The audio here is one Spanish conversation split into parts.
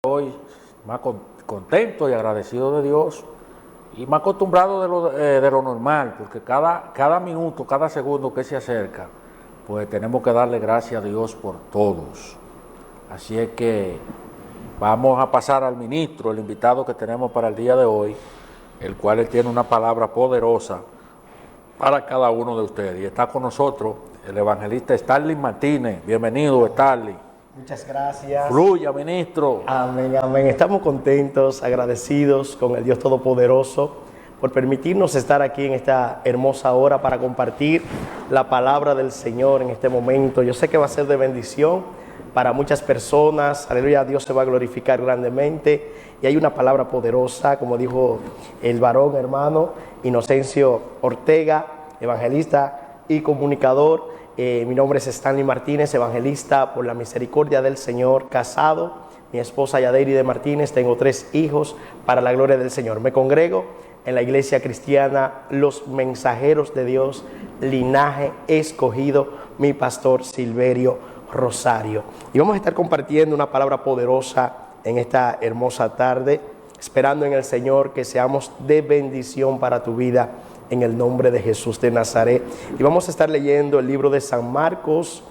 Hoy más contento y agradecido de Dios y más acostumbrado de lo normal, porque cada minuto, cada segundo que se acerca, pues tenemos que darle gracias a Dios por todos. Así es que vamos a pasar al ministro, el invitado que tenemos para el día de hoy, el cual él tiene una palabra poderosa para cada uno de ustedes. Y está con nosotros el evangelista Starling Martínez. Bienvenido, Starling. Muchas gracias. Fluya, ministro. Amén, amén. Estamos contentos, agradecidos con el Dios Todopoderoso por permitirnos estar aquí en esta hermosa hora para compartir la palabra del Señor en este momento. Yo sé que va a ser de bendición para muchas personas. Aleluya, Dios se va a glorificar grandemente. Y hay una palabra poderosa, como dijo el varón hermano Inocencio Ortega, evangelista y comunicador. Mi nombre es Starling Martínez, evangelista por la misericordia del Señor, casado. Mi esposa Yadeiri de Martínez, tengo 3 hijos para la gloria del Señor. Me congrego en la iglesia cristiana Los Mensajeros de Dios, linaje escogido, mi pastor Silverio Rosario. Y vamos a estar compartiendo una palabra poderosa en esta hermosa tarde, esperando en el Señor que seamos de bendición para tu vida, en el nombre de Jesús de Nazaret. Y vamos a estar leyendo el libro de San Marcos,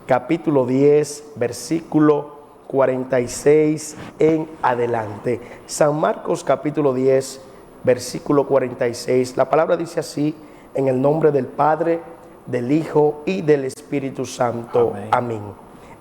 capítulo 10, versículo 46 en adelante. San Marcos, capítulo 10, versículo 46. La palabra dice así: en el nombre del Padre, del Hijo y del Espíritu Santo. Amén. Amén.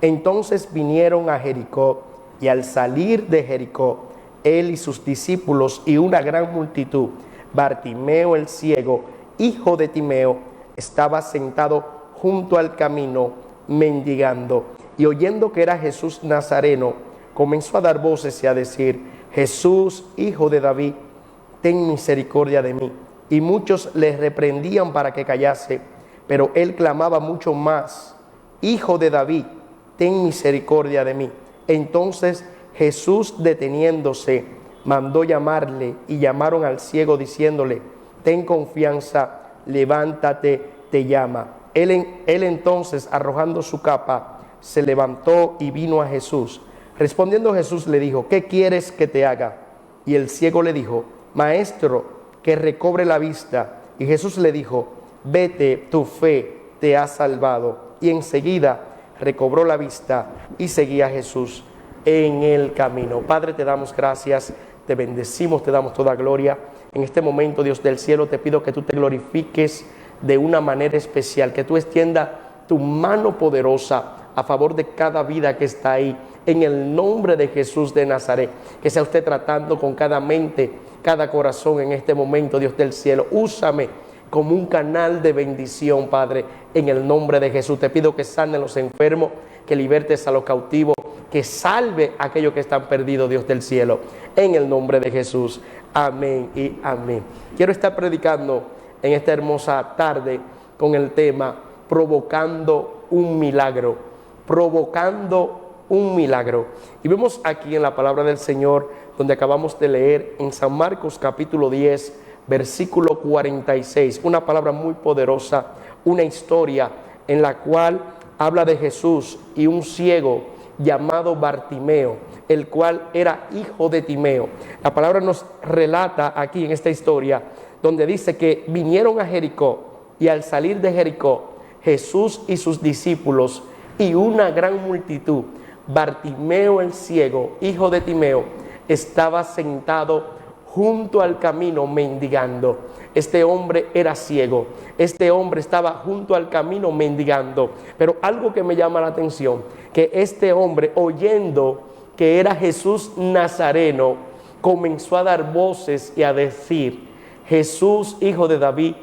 Entonces vinieron a Jericó, y al salir de Jericó, él y sus discípulos y una gran multitud, Bartimeo el ciego, hijo de Timeo, estaba sentado junto al camino mendigando, y oyendo que era Jesús Nazareno, comenzó a dar voces y a decir: Jesús, hijo de David, ten misericordia de mí. Y muchos le reprendían para que callase, pero él clamaba mucho más: Hijo de David, ten misericordia de mí. Entonces Jesús, deteniéndose, mandó llamarle, y llamaron al ciego diciéndole: ten confianza, levántate, te llama. Él entonces, arrojando su capa, se levantó y vino a Jesús. Respondiendo Jesús le dijo: ¿qué quieres que te haga? Y el ciego le dijo: Maestro, que recobre la vista. Y Jesús le dijo: vete, tu fe te ha salvado. Y enseguida recobró la vista y seguía a Jesús en el camino. Padre, te damos gracias, te bendecimos, te damos toda gloria. En este momento, Dios del cielo, te pido que tú te glorifiques de una manera especial, que tú extiendas tu mano poderosa a favor de cada vida que está ahí, en el nombre de Jesús de Nazaret. Que sea usted tratando con cada mente, cada corazón en este momento, Dios del cielo. Úsame como un canal de bendición, Padre, en el nombre de Jesús. Te pido que sane a los enfermos, que libertes a los cautivos, que salve a aquellos que están perdidos, Dios del cielo, en el nombre de Jesús. Amén y amén. Quiero estar predicando en esta hermosa tarde con el tema provocando un milagro, provocando un milagro. Y vemos aquí en la palabra del Señor, donde acabamos de leer en San Marcos capítulo 10, versículo 46, una palabra muy poderosa, una historia en la cual habla de Jesús y un ciego llamado Bartimeo, el cual era hijo de Timeo. La palabra nos relata aquí en esta historia, donde dice que vinieron a Jericó, y al salir de Jericó, Jesús y sus discípulos y una gran multitud, Bartimeo el ciego, hijo de Timeo, estaba sentado junto al camino mendigando. Este hombre era ciego, este hombre estaba junto al camino mendigando. Pero algo que me llama la atención, que este hombre, oyendo que era Jesús Nazareno, comenzó a dar voces y a decir: Jesús, hijo de David,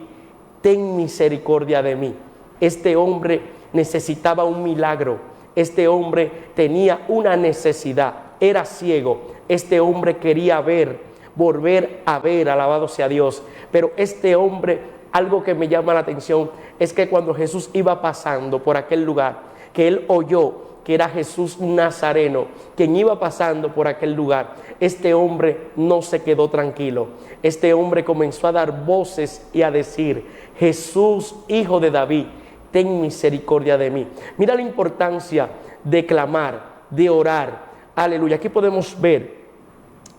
ten misericordia de mí. Este hombre necesitaba un milagro, este hombre tenía una necesidad, era ciego, este hombre quería ver, volver a ver, alabado sea Dios. Pero este hombre, algo que me llama la atención, es que cuando Jesús iba pasando por aquel lugar, que él oyó que era Jesús Nazareno, quien iba pasando por aquel lugar, este hombre no se quedó tranquilo. Este hombre comenzó a dar voces y a decir: Jesús, hijo de David, ten misericordia de mí. Mira la importancia de clamar, de orar, aleluya, aquí podemos ver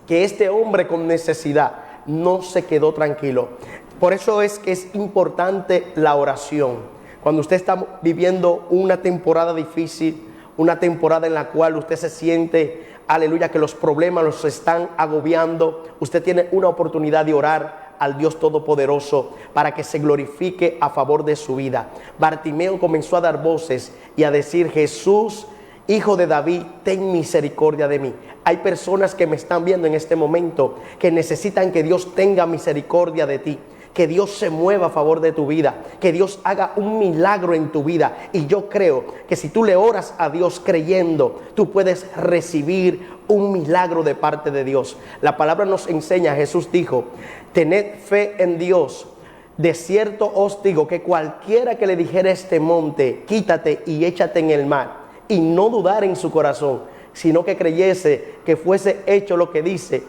que este hombre con necesidad no se quedó tranquilo. Por eso es que es importante la oración. Cuando usted está viviendo una temporada difícil, una temporada en la cual usted se siente, aleluya, que los problemas los están agobiando, usted tiene una oportunidad de orar al Dios Todopoderoso para que se glorifique a favor de su vida. Bartimeo comenzó a dar voces y a decir: Jesús, Hijo de David, ten misericordia de mí. Hay personas que me están viendo en este momento que necesitan que Dios tenga misericordia de ti, que Dios se mueva a favor de tu vida, que Dios haga un milagro en tu vida. Y yo creo que si tú le oras a Dios creyendo, tú puedes recibir un milagro de parte de Dios. La palabra nos enseña, Jesús dijo: tened fe en Dios. De cierto os digo que cualquiera que le dijera a este monte, quítate y échate en el mar, y no dudar en su corazón, sino que creyese que fuese hecho lo que dice,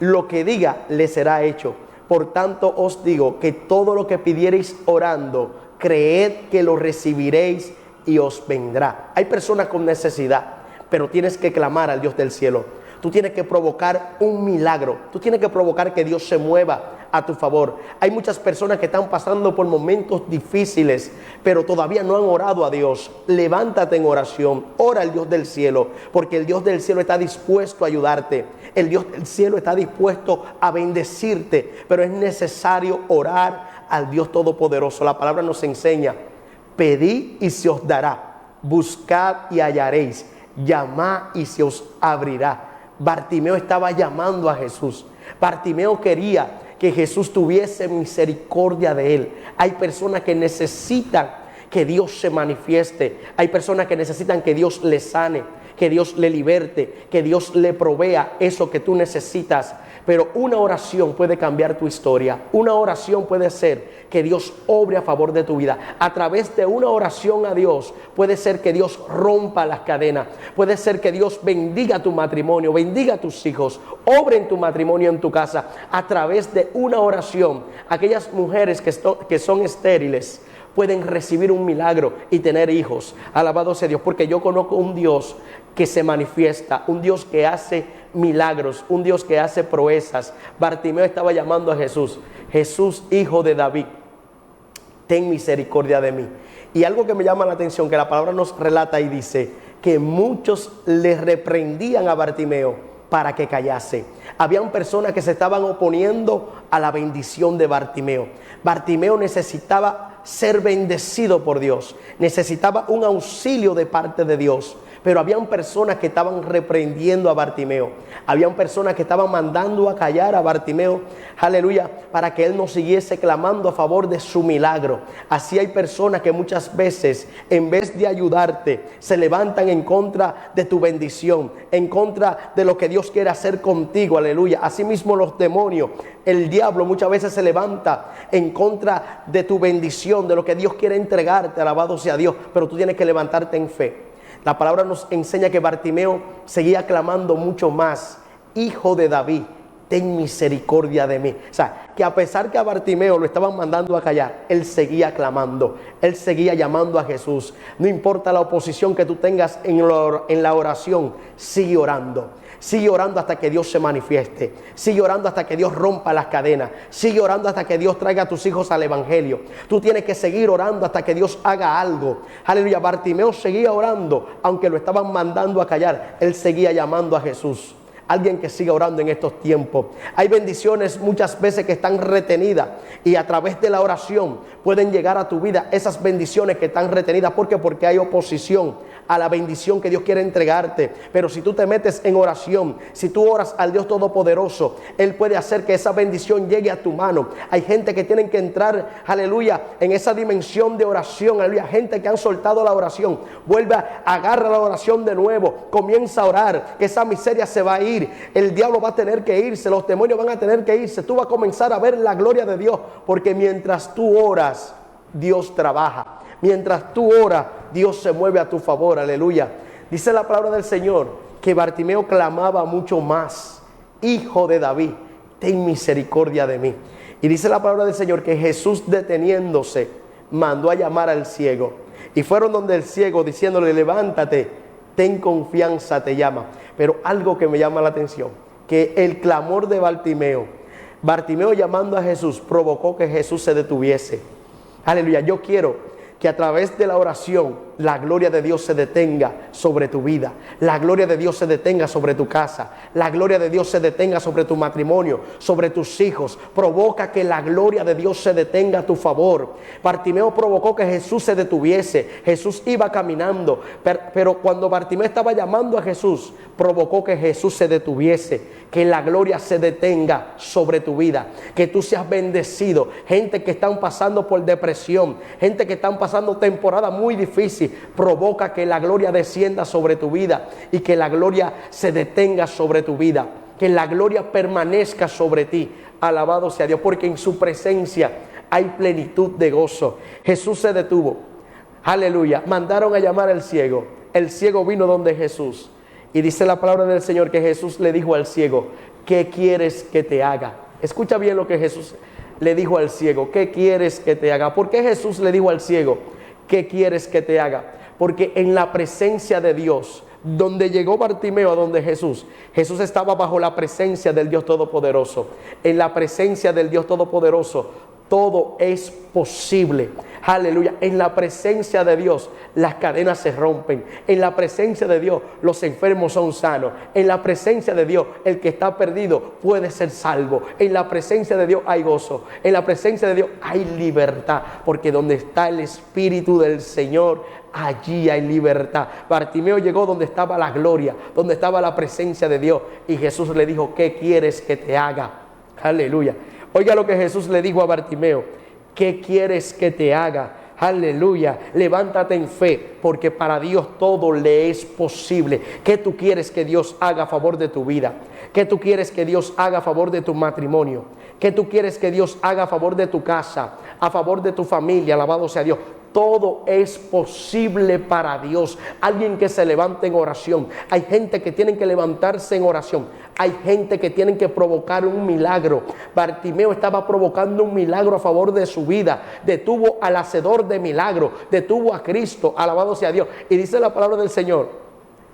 lo que diga le será hecho. Por tanto os digo que todo lo que pidiereis orando, creed que lo recibiréis y os vendrá. Hay personas con necesidad, pero tienes que clamar al Dios del cielo. Tú tienes que provocar un milagro. Tú tienes que provocar que Dios se mueva a tu favor. Hay muchas personas que están pasando por momentos difíciles, pero todavía no han orado a Dios. Levántate en oración, ora al Dios del cielo, porque el Dios del cielo está dispuesto a ayudarte. El Dios del cielo está dispuesto a bendecirte, pero es necesario orar al Dios Todopoderoso. La palabra nos enseña: pedid y se os dará, buscad y hallaréis, llamad y se os abrirá. Bartimeo estaba llamando a Jesús. Bartimeo quería que Jesús tuviese misericordia de él. Hay personas que necesitan que Dios se manifieste. Hay personas que necesitan que Dios le sane, que Dios le liberte, que Dios le provea eso que tú necesitas. Pero una oración puede cambiar tu historia. Una oración puede ser que Dios obre a favor de tu vida. A través de una oración a Dios puede ser que Dios rompa las cadenas. Puede ser que Dios bendiga tu matrimonio, bendiga a tus hijos, obre en tu matrimonio, en tu casa. A través de una oración, aquellas mujeres que son estériles pueden recibir un milagro y tener hijos. Alabado sea Dios, porque yo conozco un Dios que se manifiesta, un Dios que hace milagros, un Dios que hace proezas. Bartimeo estaba llamando a Jesús: Jesús, Hijo de David, ten misericordia de mí. Y algo que me llama la atención, que la palabra nos relata y dice que muchos le reprendían a Bartimeo para que callase. Habían personas que se estaban oponiendo a la bendición de Bartimeo. Bartimeo necesitaba ser bendecido por Dios, necesitaba un auxilio de parte de Dios. Pero habían personas que estaban reprendiendo a Bartimeo. Habían personas que estaban mandando a callar a Bartimeo, aleluya, para que él no siguiese clamando a favor de su milagro. Así hay personas que muchas veces, en vez de ayudarte, se levantan en contra de tu bendición, en contra de lo que Dios quiere hacer contigo, aleluya. Asimismo los demonios, el diablo muchas veces se levanta en contra de tu bendición, de lo que Dios quiere entregarte, alabado sea Dios. Pero tú tienes que levantarte en fe. La palabra nos enseña que Bartimeo seguía clamando mucho más: Hijo de David, ten misericordia de mí. O sea, que a pesar que a Bartimeo lo estaban mandando a callar, él seguía clamando, él seguía llamando a Jesús. No importa la oposición que tú tengas en la oración, sigue orando. Sigue orando hasta que Dios se manifieste. Sigue orando hasta que Dios rompa las cadenas. Sigue orando hasta que Dios traiga a tus hijos al evangelio. Tú tienes que seguir orando hasta que Dios haga algo. Aleluya. Bartimeo seguía orando, aunque lo estaban mandando a callar. Él seguía llamando a Jesús. Alguien que siga orando en estos tiempos. Hay bendiciones muchas veces que están retenidas, y a través de la oración pueden llegar a tu vida esas bendiciones que están retenidas. ¿Por qué? Porque hay oposición a la bendición que Dios quiere entregarte. Pero si tú te metes en oración, si tú oras al Dios Todopoderoso, Él puede hacer que esa bendición llegue a tu mano. Hay gente que tienen que entrar, aleluya, en esa dimensión de oración, aleluya. Gente que han soltado la oración, vuelve, agarra la oración de nuevo, comienza a orar, que esa miseria se va a ir. El diablo va a tener que irse, los demonios van a tener que irse. Tú vas a comenzar a ver la gloria de Dios, porque mientras tú oras, Dios trabaja. Mientras tú oras, Dios se mueve a tu favor, aleluya. Dice la palabra del Señor que Bartimeo clamaba mucho más: Hijo de David, ten misericordia de mí. Y dice la palabra del Señor que Jesús, deteniéndose, mandó a llamar al ciego. Y fueron donde el ciego, diciéndole: levántate, ten confianza te llama. Pero algo que me llama la atención, que el clamor de Bartimeo llamando a Jesús, provocó que Jesús se detuviese. Aleluya, yo quiero que a través de la oración la gloria de Dios se detenga sobre tu vida, la gloria de Dios se detenga sobre tu casa, la gloria de Dios se detenga sobre tu matrimonio, sobre tus hijos. Provoca que la gloria de Dios se detenga a tu favor. Bartimeo provocó que Jesús se detuviese. Jesús iba caminando, pero cuando Bartimeo estaba llamando a Jesús, provocó que Jesús se detuviese, que la gloria se detenga sobre tu vida, que tú seas bendecido. Gente que están pasando por depresión, gente que están pasando temporada muy difícil, provoca que la gloria descienda sobre tu vida y que la gloria se detenga sobre tu vida, que la gloria permanezca sobre ti. Alabado sea Dios, porque en su presencia hay plenitud de gozo. Jesús se detuvo, aleluya. Mandaron a llamar al ciego. El ciego vino donde Jesús, y dice la palabra del Señor que Jesús le dijo al ciego: ¿qué quieres que te haga? Escucha bien lo que Jesús le dijo al ciego: ¿qué quieres que te haga? ¿Por qué Jesús le dijo al ciego: ¿qué quieres que te haga? Porque en la presencia de Dios, donde llegó Bartimeo a donde Jesús estaba bajo la presencia del Dios Todopoderoso. En la presencia del Dios Todopoderoso todo es posible. Aleluya. En la presencia de Dios las cadenas se rompen. En la presencia de Dios los enfermos son sanos. En la presencia de Dios el que está perdido puede ser salvo. En la presencia de Dios hay gozo. En la presencia de Dios hay libertad. Porque donde está el Espíritu del Señor, allí hay libertad. Bartimeo llegó donde estaba la gloria, donde estaba la presencia de Dios. Y Jesús le dijo: ¿qué quieres que te haga? Aleluya. Oiga lo que Jesús le dijo a Bartimeo: ¿qué quieres que te haga? Aleluya. Levántate en fe, porque para Dios todo le es posible. ¿Qué tú quieres que Dios haga a favor de tu vida? ¿Qué tú quieres que Dios haga a favor de tu matrimonio? ¿Qué tú quieres que Dios haga a favor de tu casa, a favor de tu familia? Alabado sea Dios. Todo es posible para Dios. Alguien que se levante en oración. Hay gente que tienen que levantarse en oración. Hay gente que tienen que provocar un milagro. Bartimeo estaba provocando un milagro a favor de su vida. Detuvo al hacedor de milagros. Detuvo a Cristo. Alabado sea Dios. Y dice la palabra del Señor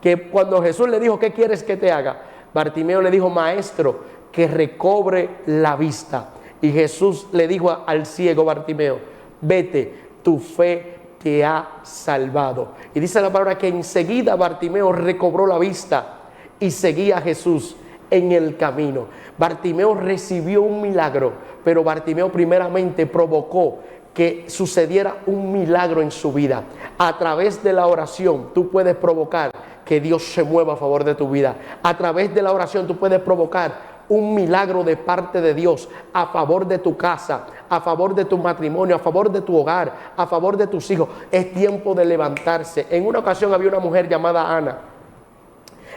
que cuando Jesús le dijo: ¿qué quieres que te haga? Bartimeo le dijo: maestro, que recobre la vista. Y Jesús le dijo al ciego Bartimeo: vete, tu fe te ha salvado. Y dice la palabra que enseguida Bartimeo recobró la vista y seguía a Jesús en el camino. Bartimeo recibió un milagro, pero Bartimeo primeramente provocó que sucediera un milagro en su vida. A través de la oración tú puedes provocar que Dios se mueva a favor de tu vida. A través de la oración tú puedes provocar un milagro de parte de Dios a favor de tu casa, a favor de tu matrimonio, a favor de tu hogar, a favor de tus hijos. Es tiempo de levantarse. En una ocasión había una mujer llamada Ana.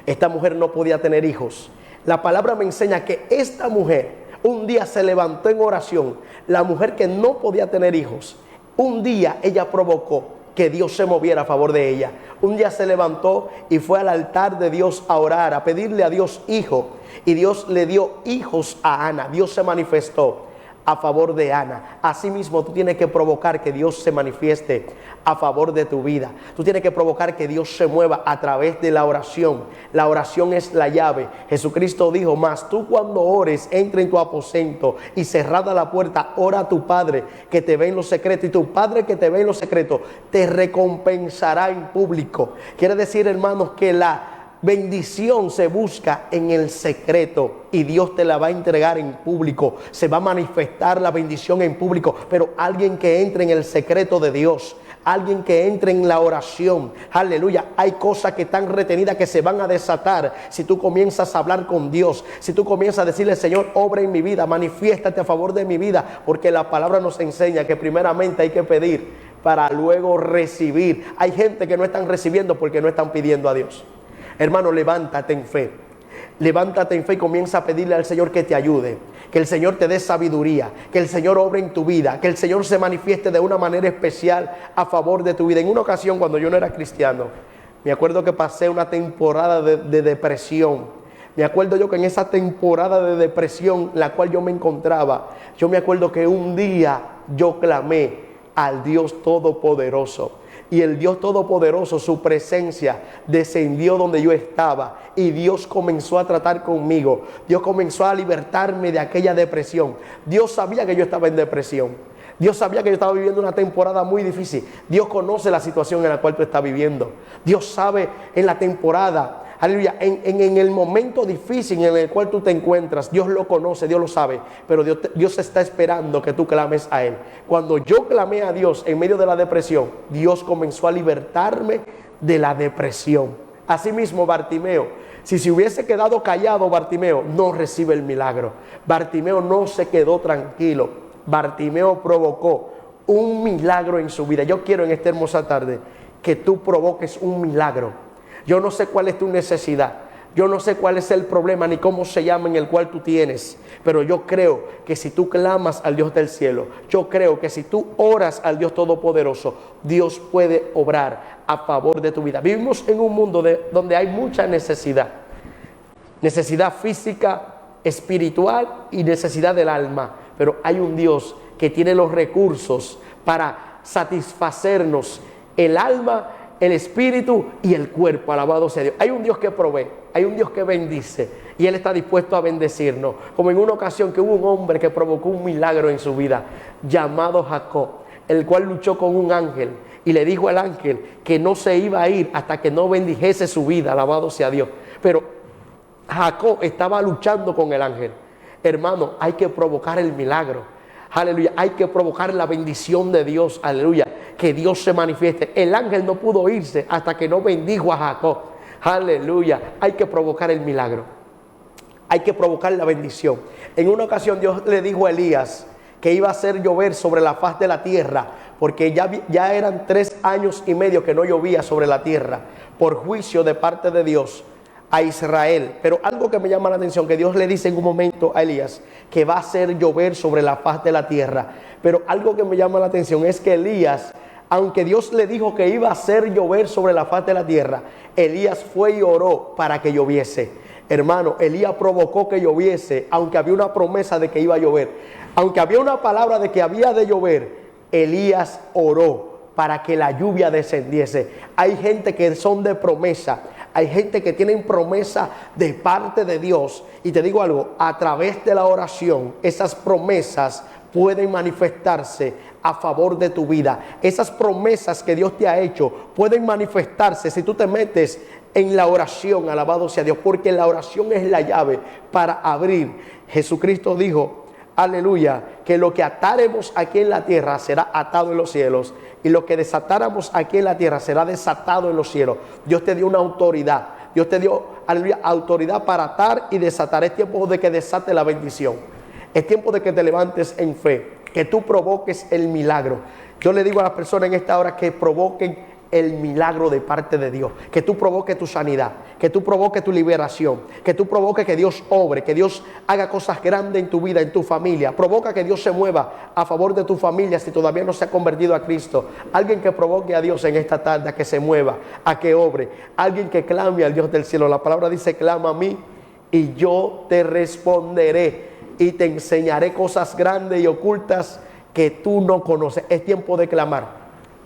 Esta mujer no podía tener hijos. La palabra me enseña que esta mujer un día se levantó en oración. La mujer que no podía tener hijos, un día ella provocó que Dios se moviera a favor de ella. Un día se levantó y fue al altar de Dios a orar, a pedirle a Dios hijo. Y Dios le dio hijos a Ana. Dios se manifestó a favor de Ana. Asimismo, tú tienes que provocar que Dios se manifieste a favor de tu vida. Tú tienes que provocar que Dios se mueva a través de la oración. La oración es la llave. Jesucristo dijo: mas tú cuando ores, entra en tu aposento y cerrada la puerta, ora a tu Padre que te ve en lo secreto, y tu Padre que te ve en lo secreto te recompensará en público. Quiere decir, hermanos, que la bendición se busca en el secreto y Dios te la va a entregar en público. Se va a manifestar la bendición en público, pero alguien que entre en el secreto de Dios, alguien que entre en la oración, aleluya, hay cosas que están retenidas que se van a desatar si tú comienzas a hablar con Dios, si tú comienzas a decirle: Señor, obra en mi vida, manifiéstate a favor de mi vida, porque la palabra nos enseña que primeramente hay que pedir para luego recibir. Hay gente que no están recibiendo porque no están pidiendo a Dios. Hermano, levántate en fe. Levántate en fe y comienza a pedirle al Señor que te ayude, que el Señor te dé sabiduría, que el Señor obre en tu vida, que el Señor se manifieste de una manera especial a favor de tu vida. En una ocasión, cuando yo no era cristiano, me acuerdo que pasé una temporada de depresión. Me acuerdo yo que en esa temporada de depresión la cual yo me encontraba, yo me acuerdo que un día yo clamé al Dios Todopoderoso. y el Dios Todopoderoso, su presencia descendió donde yo estaba y Dios comenzó a tratar conmigo. Dios comenzó a libertarme de aquella depresión. Dios sabía que yo estaba en depresión. Dios sabía que yo estaba viviendo una temporada muy difícil. Dios conoce la situación en la cual tú estás viviendo. Dios sabe en la temporada, aleluya, en el momento difícil en el cual tú te encuentras. Dios lo conoce, Dios lo sabe, pero Dios está esperando que tú clames a Él. Cuando yo clamé a Dios en medio de la depresión, Dios comenzó a libertarme de la depresión. Asimismo, Bartimeo, si se hubiese quedado callado, Bartimeo no recibe el milagro. Bartimeo no se quedó tranquilo. Bartimeo provocó un milagro en su vida. Yo quiero en esta hermosa tarde que tú provoques un milagro. Yo no sé cuál es tu necesidad, yo no sé cuál es el problema ni cómo se llama en el cual tú tienes, pero yo creo que si tú clamas al Dios del cielo, yo creo que si tú oras al Dios Todopoderoso, Dios puede obrar a favor de tu vida. Vivimos en un mundo donde hay mucha necesidad física, espiritual y necesidad del alma. Pero hay un Dios que tiene los recursos para satisfacernos el alma, el espíritu y el cuerpo. Alabado sea Dios. Hay un Dios que provee, hay un Dios que bendice y Él está dispuesto a bendecirnos. Como en una ocasión que hubo un hombre que provocó un milagro en su vida llamado Jacob, el cual luchó con un ángel y le dijo al ángel que no se iba a ir hasta que no bendijese su vida. Alabado sea Dios. Pero Jacob estaba luchando con el ángel. Hermano, hay que provocar el milagro. Aleluya, hay que provocar la bendición de Dios. Aleluya, que Dios se manifieste. El ángel no pudo irse hasta que no bendijo a Jacob. Aleluya, hay que provocar el milagro. Hay que provocar la bendición. En una ocasión Dios le dijo a Elías que iba a hacer llover sobre la faz de la tierra, porque ya eran 3 años y medio que no llovía sobre la tierra, por juicio de parte de Dios a Israel. Pero algo que me llama la atención, que Dios le dice en un momento a Elías que va a hacer llover sobre la faz de la tierra. Pero algo que me llama la atención es que Elías, aunque Dios le dijo que iba a hacer llover sobre la faz de la tierra, Elías fue y oró para que lloviese. Hermano, Elías provocó que lloviese, aunque había una promesa de que iba a llover. Aunque había una palabra de que había de llover, Elías oró para que la lluvia descendiese. Hay gente que son de promesa. Hay gente que tiene promesa de parte de Dios. Y te digo algo, a través de la oración, esas promesas pueden manifestarse a favor de tu vida. Esas promesas que Dios te ha hecho pueden manifestarse si tú te metes en la oración. Alabado sea Dios, porque la oración es la llave para abrir. Jesucristo dijo, aleluya, que lo que atáremos aquí en la tierra será atado en los cielos, y lo que desatáramos aquí en la tierra será desatado en los cielos. Dios te dio una autoridad. Dios te dio, aleluya, autoridad para atar y desatar. Es tiempo de que desate la bendición. Es tiempo de que te levantes en fe, que tú provoques el milagro. Yo le digo a las personas en esta hora que provoquen el milagro de parte de Dios, que tú provoques tu sanidad, que tú provoques tu liberación, que tú provoques que Dios obre, que Dios haga cosas grandes en tu vida, en tu familia. Provoca que Dios se mueva a favor de tu familia si todavía no se ha convertido a Cristo. Alguien que provoque a Dios en esta tarde a que se mueva, a que obre. Alguien que clame al Dios del cielo. La palabra dice, clama a mí y yo te responderé y te enseñaré cosas grandes y ocultas que tú no conoces. Es tiempo de clamar.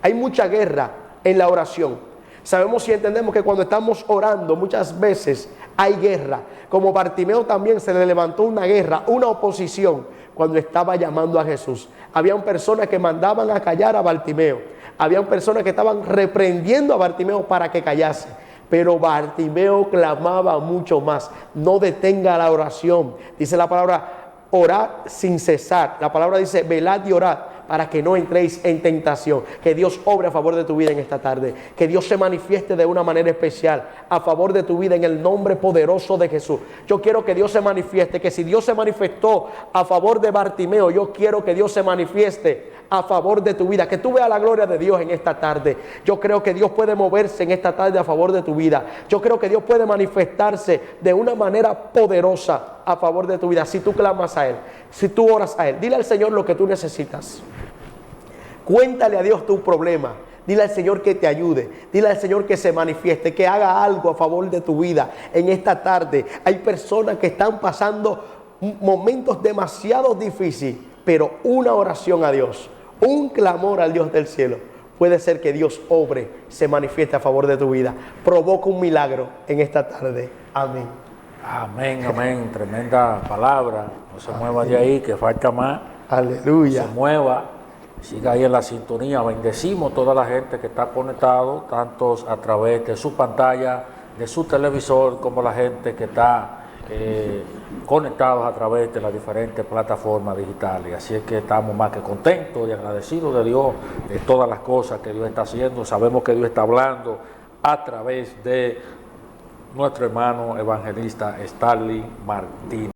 Hay mucha guerra en la oración. Sabemos y entendemos que cuando estamos orando muchas veces hay guerra. Como Bartimeo también se le levantó una guerra, una oposición cuando estaba llamando a Jesús. Habían personas que mandaban a callar a Bartimeo. Habían personas que estaban reprendiendo a Bartimeo para que callase. Pero Bartimeo clamaba mucho más. No detenga la oración. Dice la palabra, orad sin cesar. La palabra dice, velad y orad para que no entréis en tentación. Que Dios obre a favor de tu vida en esta tarde. Que Dios se manifieste de una manera especial a favor de tu vida en el nombre poderoso de Jesús. Yo quiero que Dios se manifieste, que si Dios se manifestó a favor de Bartimeo, yo quiero que Dios se manifieste a favor de tu vida. Que tú veas la gloria de Dios en esta tarde. Yo creo que Dios puede moverse en esta tarde a favor de tu vida. Yo creo que Dios puede manifestarse de una manera poderosa a favor de tu vida. Si tú clamas a Él, si tú oras a Él, dile al Señor lo que tú necesitas. Cuéntale a Dios tu problema. Dile al Señor que te ayude. Dile al Señor que se manifieste, que haga algo a favor de tu vida en esta tarde. Hay personas que están pasando momentos demasiado difíciles, pero una oración a Dios, un clamor al Dios del cielo puede ser que Dios obre, se manifieste a favor de tu vida. Provoca un milagro en esta tarde. Amén. Amén, amén. Tremenda palabra. No se mueva de ahí, que falta más. Aleluya. Se mueva. Siga ahí en la sintonía. Bendecimos toda la gente que está conectado, tantos a través de su pantalla, de su televisor, como la gente que está conectados a través de las diferentes plataformas digitales. Así es que estamos más que contentos y agradecidos de Dios, de todas las cosas que Dios está haciendo. Sabemos que Dios está hablando a través de nuestro hermano evangelista Starling Martínez.